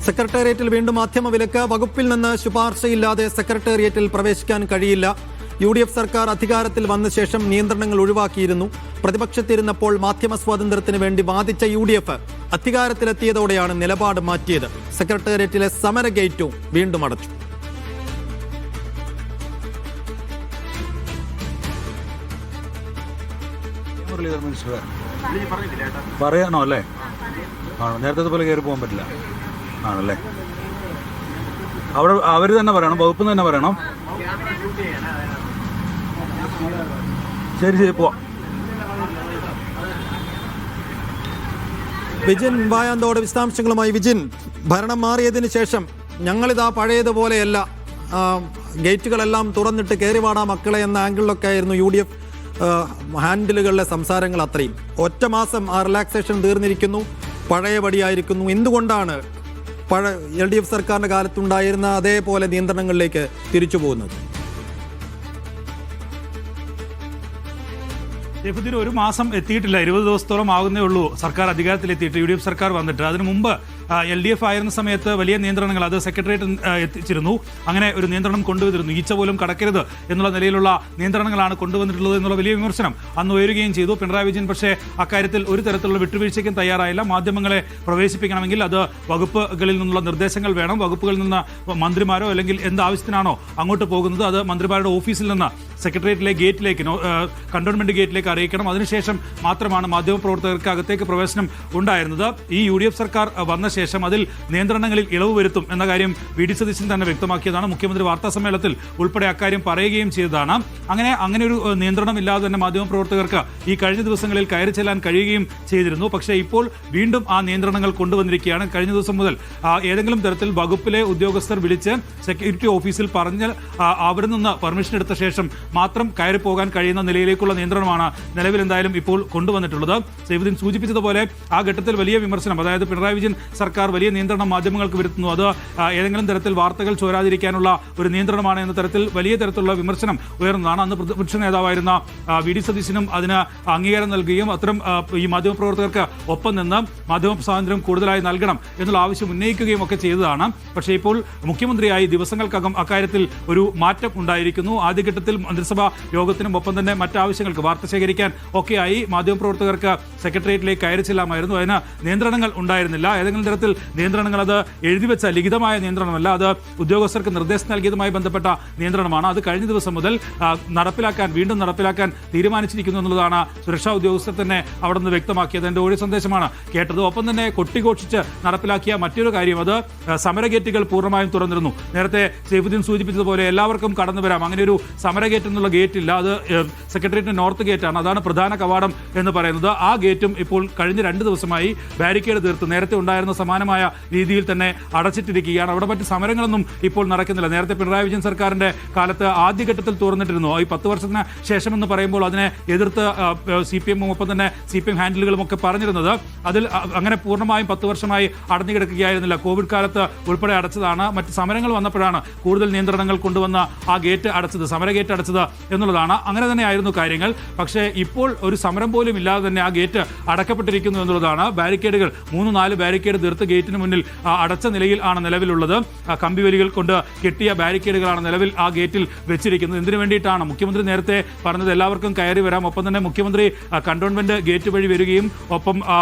സെക്രട്ടേറിയറ്റിൽ വീണ്ടും മാധ്യമ വിലക്ക്. വകുപ്പിൽ നിന്ന് ശുപാർശയില്ലാതെ സെക്രട്ടേറിയറ്റിൽ പ്രവേശിക്കാൻ കഴിയില്ല. UDF സർക്കാർ അധികാരത്തിൽ വന്ന ശേഷം നിയന്ത്രണങ്ങൾ ഒഴിവാക്കിയിരുന്നു. പ്രതിപക്ഷത്തിരുന്നപ്പോൾ മാധ്യമ സ്വാതന്ത്ര്യത്തിന് വേണ്ടി വാദിച്ച UDF അധികാരത്തിലെത്തിയതോടെയാണ് നിലപാട് മാറ്റിയത്. സെക്രട്ടേറിയറ്റിലെ സമര ഗേറ്റും വീണ്ടും അടച്ചു. പറയാനോ അല്ലേ? ആണോ? നേരത്തെ പോലെ കയറി പോകാൻ പറ്റില്ല ആണല്ലേ? അവിടെ അവർ തന്നെ പറയണം, വകുപ്പ് തന്നെ പറയണം. ശരി ശരി പോവാം. വിജിൻ വായാന്തോട് വിശദാംശങ്ങളുമായി. വിജിൻ, ഭരണം മാറിയതിനു ശേഷം ഞങ്ങളിതാ പഴയതുപോലെയല്ല, ഗേറ്റുകളെല്ലാം തുറന്നിട്ട് കയറിവാടാ മക്കളെ എന്ന ആംഗിളിലൊക്കെ ആയിരുന്നു UDF ഹാൻഡിലുകളിലെ സംസാരങ്ങൾ. അത്രയും ഒറ്റ മാസം ആ റിലാക്സേഷൻ തീർന്നിരിക്കുന്നു, പഴയപടിയായിരിക്കുന്നു. എന്തുകൊണ്ടാണ് LDF സർക്കാരിന്റെ കാലത്തുണ്ടായിരുന്ന അതേപോലെ നിയന്ത്രണങ്ങളിലേക്ക് തിരിച്ചു പോകുന്നത്? ഇതിന് ഒരു മാസം എത്തിയിട്ടില്ല, 20 ദിവസത്തോളം ആകുന്നേ ഉള്ളൂ സർക്കാർ അധികാരത്തിലെത്തിയിട്ട്. UDF സർക്കാർ വന്നിട്ട് അതിനു മുമ്പ് LDF ആയിരുന്ന സമയത്ത് വലിയ നിയന്ത്രണങ്ങൾ അത് സെക്രട്ടേറിയറ്റ് എത്തിച്ചിരുന്നു. അങ്ങനെ ഒരു നിയന്ത്രണം കൊണ്ടുവന്നിരുന്നു. ഈച്ച പോലും കടക്കരുത് എന്നുള്ള നിലയിലുള്ള നിയന്ത്രണങ്ങളാണ് കൊണ്ടുവന്നിട്ടുള്ളത് എന്നുള്ള വലിയ വിമർശനം അന്ന് ഉയരുകയും ചെയ്തു. പിണറായി വിജയൻ പക്ഷേ അക്കാര്യത്തിൽ ഒരു തരത്തിലുള്ള വിട്ടുവീഴ്ചയ്ക്കും തയ്യാറായില്ല. മാധ്യമങ്ങളെ പ്രവേശിപ്പിക്കണമെങ്കിൽ അത് വകുപ്പുകളിൽ നിന്നുള്ള നിർദ്ദേശങ്ങൾ വേണം. വകുപ്പുകളിൽ നിന്ന് മന്ത്രിമാരോ അല്ലെങ്കിൽ എന്താവശ്യത്തിനാണോ അങ്ങോട്ട് പോകുന്നത് അത് മന്ത്രിമാരുടെ ഓഫീസിൽ നിന്ന് സെക്രട്ടേറിയറ്റിലെ ഗേറ്റിലേക്ക്, കണ്ടോൺമെന്റ് ഗേറ്റിലേക്ക് അറിയിക്കണം. അതിനുശേഷം മാത്രമാണ് മാധ്യമപ്രവർത്തകർക്ക് അകത്തേക്ക് പ്രവേശനം ഉണ്ടായിരുന്നത്. ഈ UDF സർക്കാർ വന്ന ശേഷം അതിൽ നിയന്ത്രണങ്ങളിൽ ഇളവ് വരുത്തും എന്ന കാര്യം VD സതീശൻ തന്നെ വ്യക്തമാക്കിയതാണ്. മുഖ്യമന്ത്രി വാർത്താ സമ്മേളനത്തിൽ ഉൾപ്പെടെ അക്കാര്യം പറയുകയും ചെയ്തതാണ്. അങ്ങനെ ഒരു നിയന്ത്രണം ഇല്ലാതെ തന്നെ മാധ്യമപ്രവർത്തകർക്ക് ഈ കഴിഞ്ഞ ദിവസങ്ങളിൽ കയറി ചെല്ലാൻ കഴിയുകയും ചെയ്തിരുന്നു. പക്ഷേ ഇപ്പോൾ വീണ്ടും ആ നിയന്ത്രണങ്ങൾ കൊണ്ടുവന്നിരിക്കുകയാണ്. കഴിഞ്ഞ ദിവസം മുതൽ ഏതെങ്കിലും തരത്തിൽ വകുപ്പിലെ ഉദ്യോഗസ്ഥർ വിളിച്ച് സെക്യൂരിറ്റി ഓഫീസിൽ പറഞ്ഞ് അവിടെ നിന്ന് പെർമിഷൻ എടുത്ത ശേഷം മാത്രം കയറി പോകാൻ കഴിയുന്ന നിലയിലേക്കുള്ള നിയന്ത്രണമാണ് നിലവിൽ എന്തായാലും ഇപ്പോൾ കൊണ്ടുവന്നിട്ടുള്ളത്. സൈഫുദ്ദീൻ സൂചിപ്പിച്ചതുപോലെ ആ ഘട്ടത്തിൽ വലിയ വിമർശനം, അതായത് പിണറായി വിജയൻ സർക്കാർ വലിയ നിയന്ത്രണം മാധ്യമങ്ങൾക്ക് വരുത്തുന്നു, അത് ഏതെങ്കിലും തരത്തിൽ വാർത്തകൾ ചോരാതിരിക്കാനുള്ള ഒരു നിയന്ത്രണമാണ് എന്ന തരത്തിൽ വലിയ തരത്തിലുള്ള വിമർശനം ഉയർന്നതാണ്. അന്ന് പ്രതിപക്ഷ നേതാവായിരുന്ന VD സതീശനും അതിന് അംഗീകാരം നൽകുകയും അത്തരം ഈ മാധ്യമപ്രവർത്തകർക്ക് ഒപ്പം നിന്ന് മാധ്യമ സ്വാതന്ത്ര്യം കൂടുതലായി നൽകണം എന്നുള്ള ആവശ്യം ഉന്നയിക്കുകയും ഒക്കെ ചെയ്തതാണ്. പക്ഷേ ഇപ്പോൾ മുഖ്യമന്ത്രിയായി ദിവസങ്ങൾക്കകം അക്കാര്യത്തിൽ ഒരു മാറ്റം ഉണ്ടായിരിക്കുന്നു. ആദ്യഘട്ടത്തിൽ മന്ത്രിസഭാ യോഗത്തിനും ഒപ്പം തന്നെ മറ്റാവശ്യങ്ങൾക്ക് വാർത്ത ശേഖരിക്കാൻ ഒക്കെയായി മാധ്യമപ്രവർത്തകർക്ക് സെക്രട്ടേറിയറ്റിലേക്ക് കയറി ചെല്ലാമായിരുന്നു. അതിന് നിയന്ത്രണങ്ങൾ ഉണ്ടായിരുന്നില്ല. ഏതെങ്കിലും തരത്തിൽ നിയന്ത്രണങ്ങൾ അത് എഴുതിവെച്ച ലിഖിതമായ നിയന്ത്രണമല്ല, അത് ഉദ്യോഗസ്ഥർക്ക് നിർദ്ദേശം നൽകിയതുമായി ബന്ധപ്പെട്ട നിയന്ത്രണമാണ്. അത് കഴിഞ്ഞ ദിവസം മുതൽ വീണ്ടും നടപ്പിലാക്കാൻ തീരുമാനിച്ചിരിക്കുന്നു എന്നുള്ളതാണ് സുരക്ഷാ ഉദ്യോഗസ്ഥർ തന്നെ അവിടെ നിന്ന് വ്യക്തമാക്കിയത്. എൻ്റെ ഓഡിയോ സന്ദേശമാണ് കേട്ടത്. ഒപ്പം തന്നെ കൊട്ടിഘോഷിച്ച് നടപ്പിലാക്കിയ മറ്റൊരു കാര്യം, അത് സമരഗേറ്റുകൾ പൂർണ്ണമായും തുറന്നിരുന്നു. നേരത്തെ സൈഫുദ്ദീൻ സൂചിപ്പിച്ചതുപോലെ എല്ലാവർക്കും കടന്നു വരാം, അങ്ങനെ ഒരു സമരഗേറ്റ് എന്നുള്ള ഗേറ്റില്ല. അത് സെക്രട്ടേറിയറ്റിന്റെ നോർത്ത് ഗേറ്റാണ്, അതാണ് പ്രധാന കവാടം എന്ന് പറയുന്നത്. ആ ഗേറ്റും ഇപ്പോൾ കഴിഞ്ഞ 2 ദിവസമായി ബാരിക്കേഡ് തീർത്ത് നേരത്തെ ഉണ്ടായിരുന്ന സമാനമായ രീതിയിൽ തന്നെ അടച്ചിട്ടിരിക്കുകയാണ്. അവിടെ മറ്റ് സമരങ്ങളൊന്നും ഇപ്പോൾ നടക്കുന്നില്ല. നേരത്തെ പിണറായി വിജയൻ സർക്കാരിന്റെ കാലത്ത് ആദ്യഘട്ടത്തിൽ തുറന്നിട്ടിരുന്നു. ഈ 10 വർഷത്തിന് ശേഷം എന്ന് പറയുമ്പോൾ അതിനെ എതിർത്ത് CPM ഒപ്പം തന്നെ CPM ഹാൻഡിലുകളും ഒക്കെ പറഞ്ഞിരുന്നത്. അതിൽ അങ്ങനെ പൂർണ്ണമായും 10 വർഷമായി അടഞ്ഞു കിടക്കുകയായിരുന്നില്ല. കോവിഡ് കാലത്ത് ഉൾപ്പെടെ അടച്ചതാണ്. മറ്റ് സമരങ്ങൾ വന്നപ്പോഴാണ് കൂടുതൽ നിയന്ത്രണങ്ങൾ കൊണ്ടുവന്ന ആ ഗേറ്റ് അടച്ചത്, സമര ഗേറ്റ് അടച്ചത് എന്നുള്ളതാണ്. അങ്ങനെ തന്നെയായിരുന്നു കാര്യങ്ങൾ. പക്ഷേ ഇപ്പോൾ ഒരു സമരം പോലും ഇല്ലാതെ തന്നെ ആ ഗേറ്റ് അടക്കപ്പെട്ടിരിക്കുന്നു എന്നുള്ളതാണ്. ബാരിക്കേഡുകൾ 3-4 ബാരിക്കേഡ് തീർത്ത് ഗേറ്റിന് മുന്നിൽ അടച്ച നിലയിൽ ആണ് നിലവിലുള്ളത്. കമ്പിവേലികൾ കൊണ്ട് കെട്ടിയ ബാരിക്കേഡുകളാണ് നിലവിൽ ആ ഗേറ്റിൽ വെച്ചിരിക്കുന്നത്. ഇതിനു വേണ്ടിയിട്ടാണ് മുഖ്യമന്ത്രി നേരത്തെ പറഞ്ഞത് എല്ലാവർക്കും കയറി വരാം. ഒപ്പം തന്നെ മുഖ്യമന്ത്രി കണ്ടോൺമെന്റ് ഗേറ്റ് വഴി വരികയും ഒപ്പം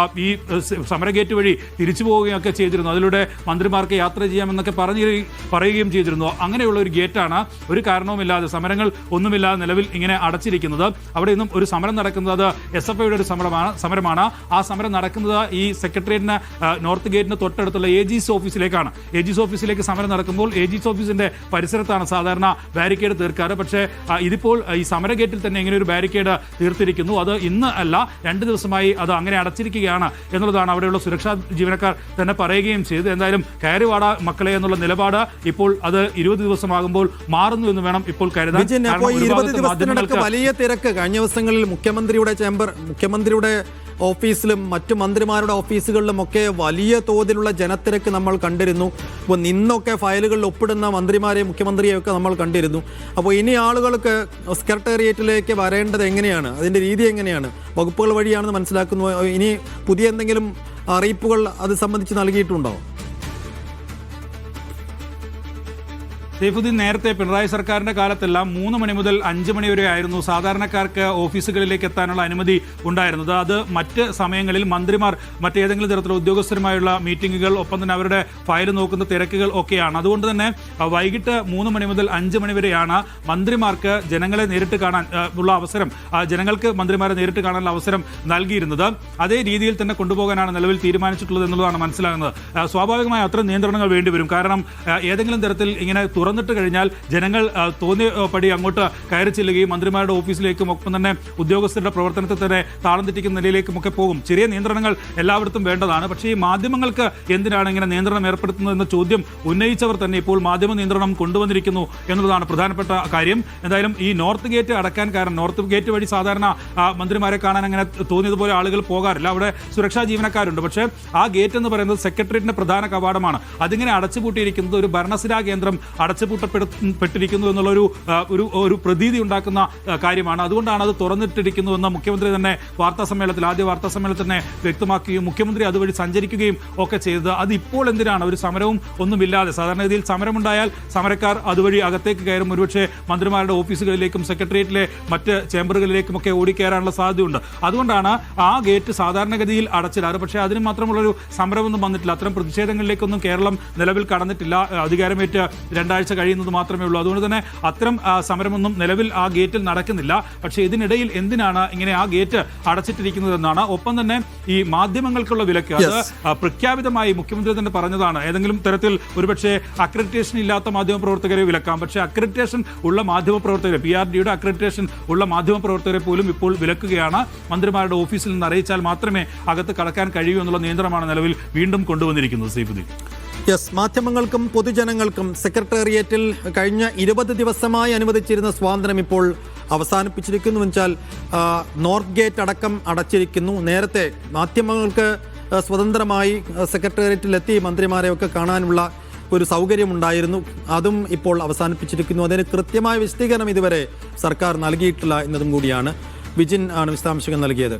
ഈ സമര ഗേറ്റ് വഴി തിരിച്ചു പോവുകയും ഒക്കെ ചെയ്തിരുന്നു. അതിലൂടെ മന്ത്രിമാർക്ക് യാത്ര ചെയ്യാമെന്നൊക്കെ പറയുകയും ചെയ്തിരുന്നു. അങ്ങനെയുള്ള ഒരു ഗേറ്റാണ് ഒരു കാരണവുമില്ലാതെ, സമരങ്ങൾ ഒന്നുമില്ലാതെ നിലവിൽ ഇങ്ങനെ അടച്ചിരിക്കുന്നത്. അവിടെ നിന്നും ഒരു സമരം നടക്കുന്നത് SFIയുടെ ഒരു സമരമാണ്. ആ സമരം നടക്കുന്നത് ഈ സെക്രട്ടേറിയറ്റിന് നോർത്ത് ഗേറ്റിന് തൊട്ടടുത്തുള്ള AG's ഓഫീസിലേക്കാണ്. AG's ഓഫീസിലേക്ക് സമരം നടക്കുമ്പോൾ AG's ഓഫീസിന്റെ പരിസരത്താണ് സാധാരണ ബാരിക്കേഡ് തീർക്കാറ്. പക്ഷേ ഇതിപ്പോൾ ഈ സമര ഗേറ്റിൽ തന്നെ ഇങ്ങനെ ഒരു ബാരിക്കേഡ് തീർത്തിരിക്കുന്നു. അത് ഇന്ന് അല്ല, 2 ദിവസമായി അത് അങ്ങനെ അടച്ചിരിക്കുകയാണ് എന്നുള്ളതാണ് അവിടെയുള്ള സുരക്ഷാ ജീവനക്കാർ തന്നെ പറയുകയും ചെയ്തു. എന്തായാലും കയറിവാട മക്കളെ എന്നുള്ള നിലപാട് ഇപ്പോൾ അത് 20 ദിവസമാകുമ്പോൾ മാറുന്നു എന്ന് വേണം ഇപ്പോൾ കരുതാൻ. 20 ദിവസത്തിനിടയ്ക്ക് വലിയ തിരക്ക് കഴിഞ്ഞ ദിവസങ്ങളിൽ മുഖ്യമന്ത്രിയുടെ ഓഫീസിലും മറ്റു മന്ത്രിമാരുടെ ഓഫീസുകളിലും ഒക്കെ വലിയ തോതിലുള്ള ജനത്തിരക്ക് നമ്മൾ കണ്ടിരുന്നു. അപ്പോൾ നിന്നൊക്കെ ഫയലുകളിൽ ഒപ്പിടുന്ന മന്ത്രിമാരെയും മുഖ്യമന്ത്രിയെയും ഒക്കെ നമ്മൾ കണ്ടിരുന്നു. അപ്പോൾ ഇനി ആളുകൾക്ക് സെക്രട്ടേറിയറ്റിലേക്ക് വരേണ്ടത് എങ്ങനെയാണ്, അതിൻ്റെ രീതി എങ്ങനെയാണ്? വകുപ്പുകൾ വഴിയാണെന്ന് മനസ്സിലാക്കുന്നു. ഇനി പുതിയ എന്തെങ്കിലും അറിയിപ്പുകൾ അത് സംബന്ധിച്ച് നൽകിയിട്ടുണ്ടോ? സൈഫുദ്ദീൻ, നേരത്തെ പിണറായി സർക്കാരിന്റെ കാലത്തെല്ലാം 3 മണി മുതൽ 5 മണി വരെ ആയിരുന്നു സാധാരണക്കാർക്ക് ഓഫീസുകളിലേക്ക് എത്താനുള്ള അനുമതി ഉണ്ടായിരുന്നത്. അത് മറ്റ് സമയങ്ങളിൽ മന്ത്രിമാർ മറ്റേതെങ്കിലും തരത്തിലുള്ള ഉദ്യോഗസ്ഥരുമായുള്ള മീറ്റിംഗുകൾ, ഒപ്പം തന്നെ അവരുടെ ഫയൽ നോക്കുന്ന തിരക്കുകൾ ഒക്കെയാണ്. അതുകൊണ്ട് തന്നെ വൈകിട്ട് 3 മണി മുതൽ 5 മണി വരെയാണ് മന്ത്രിമാർക്ക് ജനങ്ങളെ നേരിട്ട് കാണാൻ ഉള്ള അവസരം, ജനങ്ങൾക്ക് മന്ത്രിമാരെ നേരിട്ട് കാണാനുള്ള അവസരം നൽകിയിരുന്നത്. അതേ രീതിയിൽ തന്നെ കൊണ്ടുപോകാനാണ് നിലവിൽ തീരുമാനിച്ചിട്ടുള്ളത് എന്നുള്ളതാണ് മനസ്സിലാകുന്നത്. സ്വാഭാവികമായി അത്തരം നിയന്ത്രണങ്ങൾ വേണ്ടിവരും. കാരണം ഏതെങ്കിലും തരത്തിൽ ഇങ്ങനെ തുറന്നിട്ട് കഴിഞ്ഞാൽ ജനങ്ങൾ തോന്നിയ പടി അങ്ങോട്ട് കയറി ചെല്ലുകയും മന്ത്രിമാരുടെ ഓഫീസിലേക്കും ഒപ്പം തന്നെ ഉദ്യോഗസ്ഥരുടെ പ്രവർത്തനത്തെ തന്നെ താളം തെറ്റിക്കുന്ന നിലയിലേക്കും ഒക്കെ പോകും. ചെറിയ നിയന്ത്രണങ്ങൾ എല്ലായിടത്തും വേണ്ടതാണ്. പക്ഷേ ഈ മാധ്യമങ്ങൾക്ക് എന്തിനാണ് ഇങ്ങനെ നിയന്ത്രണം ഏർപ്പെടുത്തുന്നതെന്ന ചോദ്യം ഉന്നയിച്ചവർ തന്നെ ഇപ്പോൾ മാധ്യമ നിയന്ത്രണം കൊണ്ടുവന്നിരിക്കുന്നു എന്നുള്ളതാണ് പ്രധാനപ്പെട്ട കാര്യം. എന്തായാലും ഈ നോർത്ത് ഗേറ്റ് അടക്കാൻ കാരണം, നോർത്ത് ഗേറ്റ് വഴി സാധാരണ മന്ത്രിമാരെ കാണാൻ അങ്ങനെ തോന്നിയതുപോലെ ആളുകൾ പോകാറില്ല. അവിടെ സുരക്ഷാ ജീവനക്കാരുണ്ട്. പക്ഷേ ആ ഗേറ്റ് എന്ന് പറയുന്നത് സെക്രട്ടേറിയറ്റിന്റെ പ്രധാന കവാടമാണ്. അതിങ്ങനെ അടച്ചുപൂട്ടിയിരിക്കുന്നത് ഒരു ഭരണസിരാ കേന്ദ്രം അടച്ചുപൂട്ടപ്പെട്ടിരിക്കുന്നു എന്നുള്ള ഒരു പ്രതീതി ഉണ്ടാക്കുന്ന കാര്യമാണ്. അതുകൊണ്ടാണ് അത് തുറന്നിട്ടിരിക്കുന്നുവെന്ന് മുഖ്യമന്ത്രി തന്നെ ആദ്യ വാർത്താ സമ്മേളനത്തിൽ തന്നെ വ്യക്തമാക്കുകയും മുഖ്യമന്ത്രി അതുവഴി സഞ്ചരിക്കുകയും ഒക്കെ ചെയ്തത്. അത് ഇപ്പോൾ എന്തിനാണ് ഒരു സമരവും ഒന്നുമില്ലാതെ? സാധാരണഗതിയിൽ സമരമുണ്ടായാൽ സമരക്കാർ അതുവഴി അകത്തേക്ക് കയറും. ഒരുപക്ഷെ മന്ത്രിമാരുടെ ഓഫീസുകളിലേക്കും സെക്രട്ടേറിയറ്റിലെ മറ്റ് ചേംബറുകളിലേക്കും ഒക്കെ ഓടിക്കയറാനുള്ള സാധ്യതയുണ്ട്. അതുകൊണ്ടാണ് ആ ഗേറ്റ് സാധാരണഗതിയിൽ അടച്ചിടാറ്. പക്ഷേ അതിന് മാത്രമുള്ളൊരു സമരമൊന്നും വന്നിട്ടില്ല. അത്തരം പ്രതിഷേധങ്ങളിലേക്കൊന്നും കേരളം നിലവിൽ കടന്നിട്ടില്ല. അധികാരമേറ്റ് 2 ആഴ്ച കഴിയുന്നത് മാത്രമേ ഉള്ളൂ. അതുകൊണ്ട് തന്നെ അത്തരം സമരമൊന്നും നിലവിൽ ആ ഗേറ്റിൽ നടക്കുന്നില്ല. പക്ഷേ ഇതിനിടയിൽ എന്തിനാണ് ഇങ്ങനെ ആ ഗേറ്റ് അടച്ചിട്ടിരിക്കുന്നതെന്നാണ്. ഒപ്പം തന്നെ ഈ മാധ്യമങ്ങൾക്കുള്ള വിലക്ക് അത് പ്രഖ്യാപിതമായി മുഖ്യമന്ത്രി തന്നെ പറഞ്ഞതാണ്. ഏതെങ്കിലും തരത്തിൽ ഒരുപക്ഷെ അക്രഡിറ്റേഷൻ ഇല്ലാത്ത മാധ്യമപ്രവർത്തകരെ വിലക്കാം. പക്ഷേ അക്രഡിറ്റേഷൻ ഉള്ള മാധ്യമപ്രവർത്തകരെ, PRDയുടെ അക്രഡിറ്റേഷൻ ഉള്ള മാധ്യമപ്രവർത്തകരെ പോലും ഇപ്പോൾ വിലക്കുകയാണ്. മന്ത്രിമാരുടെ ഓഫീസിൽ നിന്ന് അറിയിച്ചാൽ മാത്രമേ അകത്ത് കടക്കാൻ കഴിയൂ എന്നുള്ള നിയന്ത്രണമാണ് നിലവിൽ വീണ്ടും കൊണ്ടുവന്നിരിക്കുന്നത്. സൈഫുദ്ദീൻ, മാധ്യമങ്ങൾക്കും പൊതുജനങ്ങൾക്കും സെക്രട്ടേറിയറ്റിൽ കഴിഞ്ഞ 20 ദിവസമായി അനുവദിച്ചിരുന്ന സ്വാതന്ത്ര്യം ഇപ്പോൾ അവസാനിപ്പിച്ചിരിക്കുന്നു. വെച്ചാൽ നോർത്ത് ഗേറ്റ് അടക്കം അടച്ചിരിക്കുന്നു. നേരത്തെ മാധ്യമങ്ങൾക്ക് സ്വതന്ത്രമായി സെക്രട്ടേറിയറ്റിലെത്തി മന്ത്രിമാരെയൊക്കെ കാണാനുള്ള ഒരു സൗകര്യമുണ്ടായിരുന്നു. അതും ഇപ്പോൾ അവസാനിപ്പിച്ചിരിക്കുന്നു. അതിന് കൃത്യമായ വിശദീകരണം ഇതുവരെ സർക്കാർ നൽകിയിട്ടില്ല എന്നതും കൂടിയാണ്. വിജിൻ ആണ് വിശദാംശങ്ങൾ നൽകിയത്.